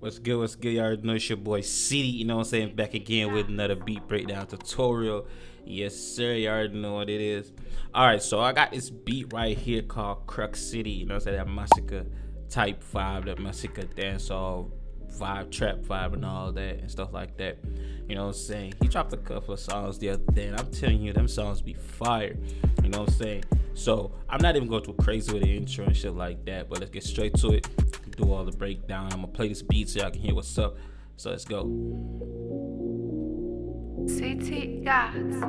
What's good? What's good? Y'all already know it's your boy City, you know what I'm saying? Back again with another beat breakdown tutorial. Yes, sir. You already know what it is. Alright, so I got this beat right here called Crux City, you know what I'm saying? That Masicka type vibe, that Masicka dancehall vibe, trap vibe, and all that, and stuff like that. You know what I'm saying? He dropped a couple of songs the other day, and I'm telling you, them songs be fire. You know what I'm saying? So I'm not even going too crazy with the intro and shit like that, but let's get straight to it. Do all the breakdown. I'm gonna play this beat so y'all can hear what's up. So let's go. CT Gadz.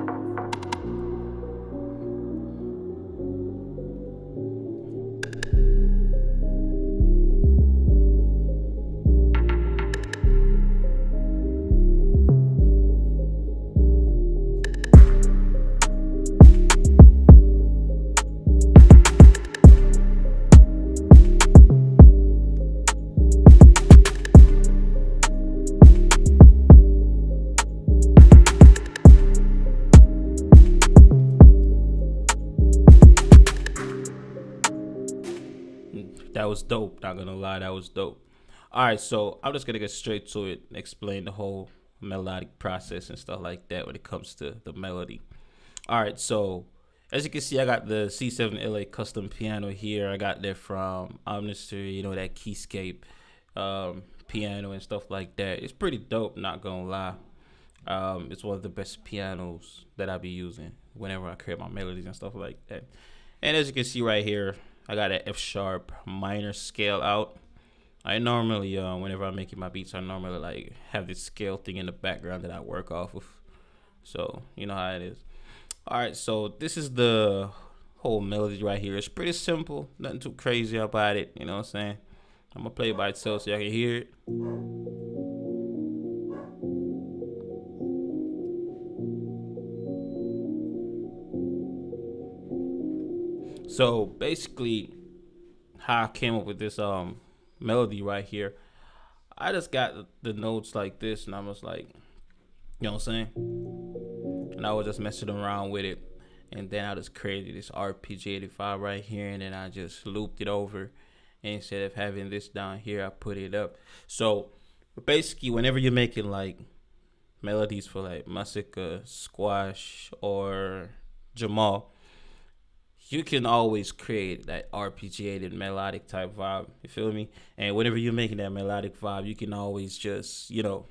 That was dope. Not gonna lie, that was dope. All right, so I'm just gonna get straight to it and explain the whole melodic process and stuff like that when it comes to the melody. All right, so as you can see, I got the C7 LA custom piano here. I got that from Omnister, you know, that keyscape piano and stuff like that. It's pretty dope, not gonna lie. It's one of the best pianos that I be using whenever I create my melodies and stuff like that. And as you can see right here, I got an F sharp minor scale out. I normally, whenever I'm making my beats, I normally like have this scale thing in the background that I work off of. So you know how it is. All right, so this is the whole melody right here. It's pretty simple, nothing too crazy about it. You know what I'm saying? I'm gonna play it by itself so y'all can hear it. So basically, how I came up with this melody right here, I just got the notes like this, and I was like, you know what I'm saying? And I was just messing around with it, and then I just created this RPG 85 right here, and then I just looped it over. And instead of having this down here, I put it up. So basically, whenever you're making like melodies for like Masicka, Squash, or Jamal, you can always create that RPGated melodic type vibe. You feel me? And whenever you're making that melodic vibe, you can always just, you know,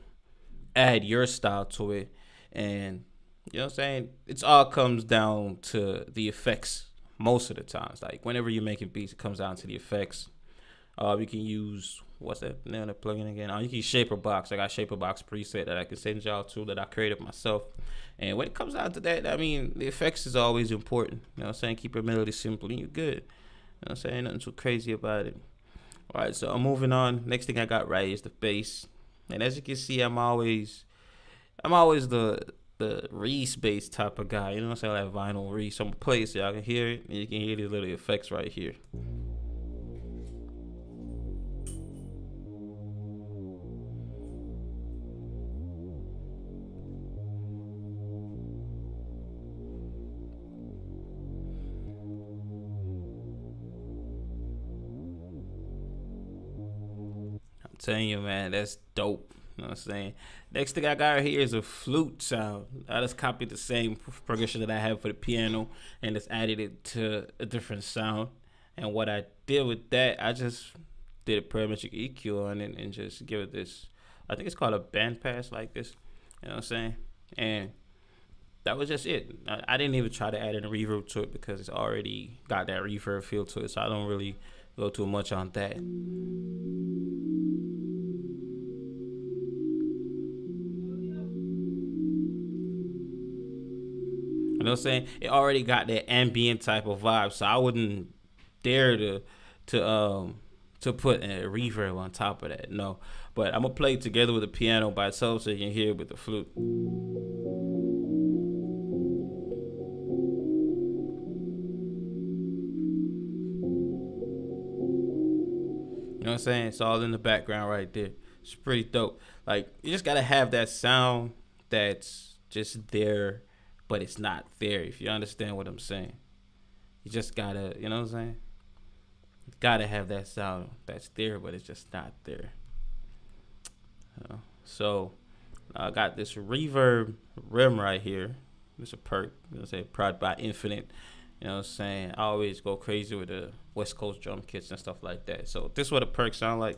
add your style to it. And you know what I'm saying? It's all comes down to the effects most of the times. Like whenever you're making beats, it comes down to the effects. You can use what's that name of the plugin again? You can use Shaper Box. I got Shaper Box preset that I can send y'all to that I created myself. And when it comes down to that, I mean, the effects is always important. You know what I'm saying? Keep your melody simple and you're good. You know what I'm saying? Nothing too crazy about it. All right, so I'm moving on. Next thing I got right is the bass. And as you can see, I'm always the Reese bass type of guy. You know what I'm saying? Like vinyl Reese. I'm gonna play it so y'all can hear it, and you can hear these little effects right here. I'm telling you, man, that's dope. You know what I'm saying? Next thing I got right here is a flute sound. I just copied the same progression that I have for the piano and just added it to a different sound. And what I did with that, I just did a parametric EQ on it and just give it this. I think it's called a band pass like this. You know what I'm saying? And that was just it. I didn't even try to add any reverb to it because it's already got that reverb feel to it. So I don't really go too much on that. You know what I'm saying? It already got that ambient type of vibe, so I wouldn't dare to to put a reverb on top of that. No, but I'm gonna play it together with the piano by itself so you can hear it with the flute. You know what I'm saying? It's all in the background right there. It's pretty dope. Like you just gotta have that sound that's just there, but it's not there. If you understand what I'm saying, you just gotta, you know what I'm saying? Gotta have that sound that's there, but it's just not there. So I got this reverb rim right here. It's a perk. I'm gonna say Prod by Infinite. You know what I'm saying? I always go crazy with the West Coast drum kits and stuff like that. So this is what a perk sound like.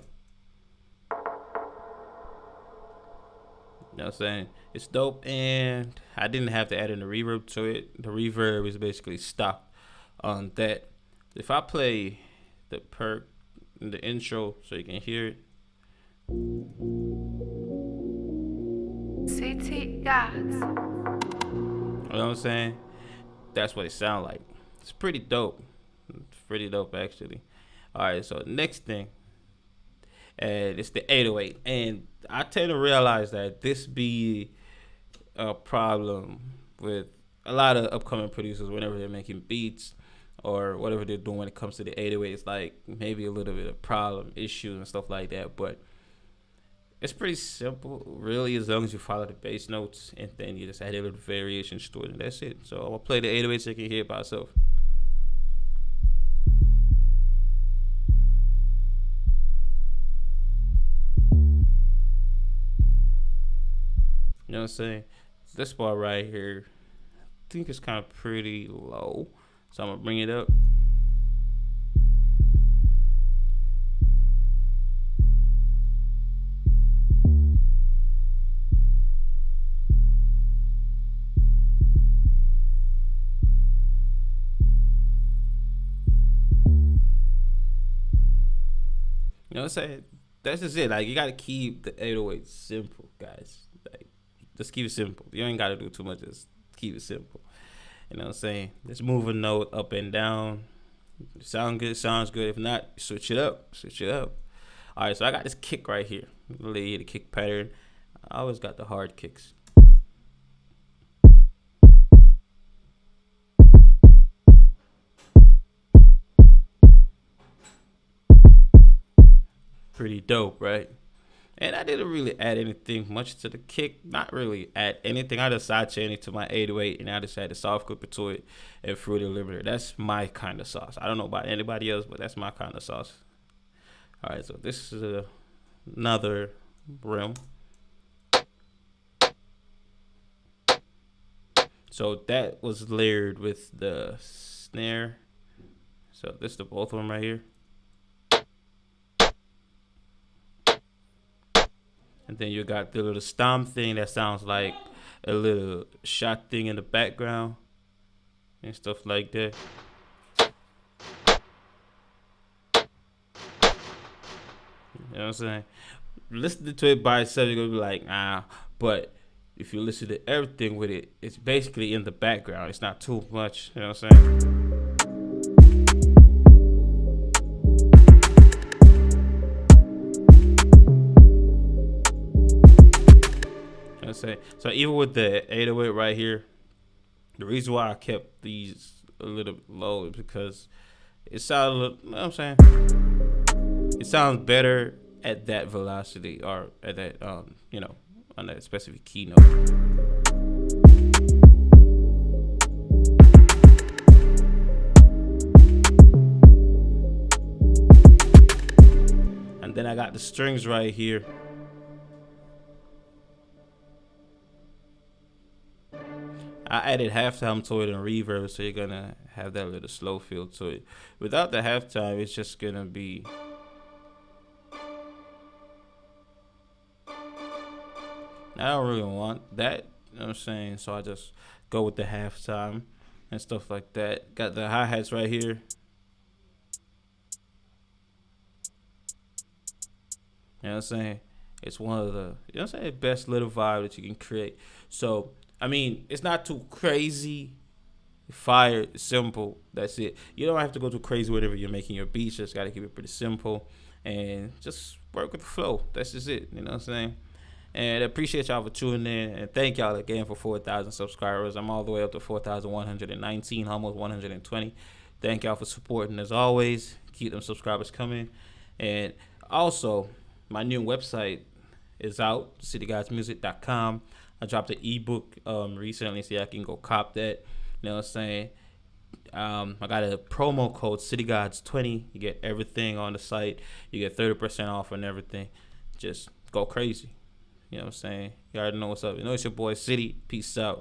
You know what I'm saying? It's dope, and I didn't have to add in the reverb to it. The reverb is basically stock on that. If I play the perk in the intro so you can hear it, City Gadz. you know what I'm saying? That's what it sounds like. It's pretty dope. It's pretty dope, actually. All right, so next thing, and it's the 808. And I tend to realize that this be a problem with a lot of upcoming producers whenever they're making beats or whatever they're doing when it comes to the 808. It's like maybe a little bit of problem, issues, and stuff like that. But it's pretty simple, really, as long as you follow the bass notes and then you just add a little variation to it, and that's it. So I'm gonna play the 808 so you can hear it by itself. You know what I'm saying? This bar right here, I think it's kind of pretty low. So I'm gonna bring it up. You know what I'm saying? That's just it. Like you gotta keep the 808 simple, guys. Like just keep it simple. You ain't gotta do too much. Just keep it simple. You know what I'm saying? Just move a note up and down. Sound good, sounds good. If not, switch it up. Switch it up. All right, so I got this kick right here. Lay the kick pattern. I always got the hard kicks. Pretty dope, right? And I didn't really add anything much to the kick. Not really add anything. I just side chained it to my 808 and I just added soft clipper to it and fruity limiter. That's my kind of sauce. I don't know about anybody else, but that's my kind of sauce. All right, so this is another rim. So that was layered with the snare. So this is the both of them right here. And then you got the little stomp thing that sounds like a little shot thing in the background and stuff like that. You know what I'm saying? Listening to it by itself, you're gonna be like, ah. But if you listen to everything with it, it's basically in the background. It's not too much. You know what I'm saying? You know what I'm saying? So even with the 808 right here, the reason why I kept these a little bit low is because it sounds, you know what I'm saying? It sounds better at that velocity or at that, on that specific key note. And then I got the strings right here. I added halftime to it and reverb, so you're gonna have that little slow feel to it. Without the halftime, it's just gonna be. I don't really want that, you know what I'm saying? So I just go with the halftime and stuff like that. Got the hi hats right here. You know what I'm saying? It's one of the, you know what I'm saying, best little vibe that you can create. So, I mean, it's not too crazy, fire, simple. That's it. You don't have to go too crazy whenever you're making your beats. Just got to keep it pretty simple and just work with the flow. That's just it. You know what I'm saying? And I appreciate y'all for tuning in. And thank y'all again for 4,000 subscribers. I'm all the way up to 4,119, almost 120. Thank y'all for supporting as always. Keep them subscribers coming. And also, my new website is out, citygadsmusic.com. I dropped an ebook recently, so y'all can go cop that. You know what I'm saying? I got a promo code CityGods20. You get everything on the site. You get 30% off and everything. Just go crazy. You know what I'm saying? You already know what's up. You know it's your boy City. Peace out.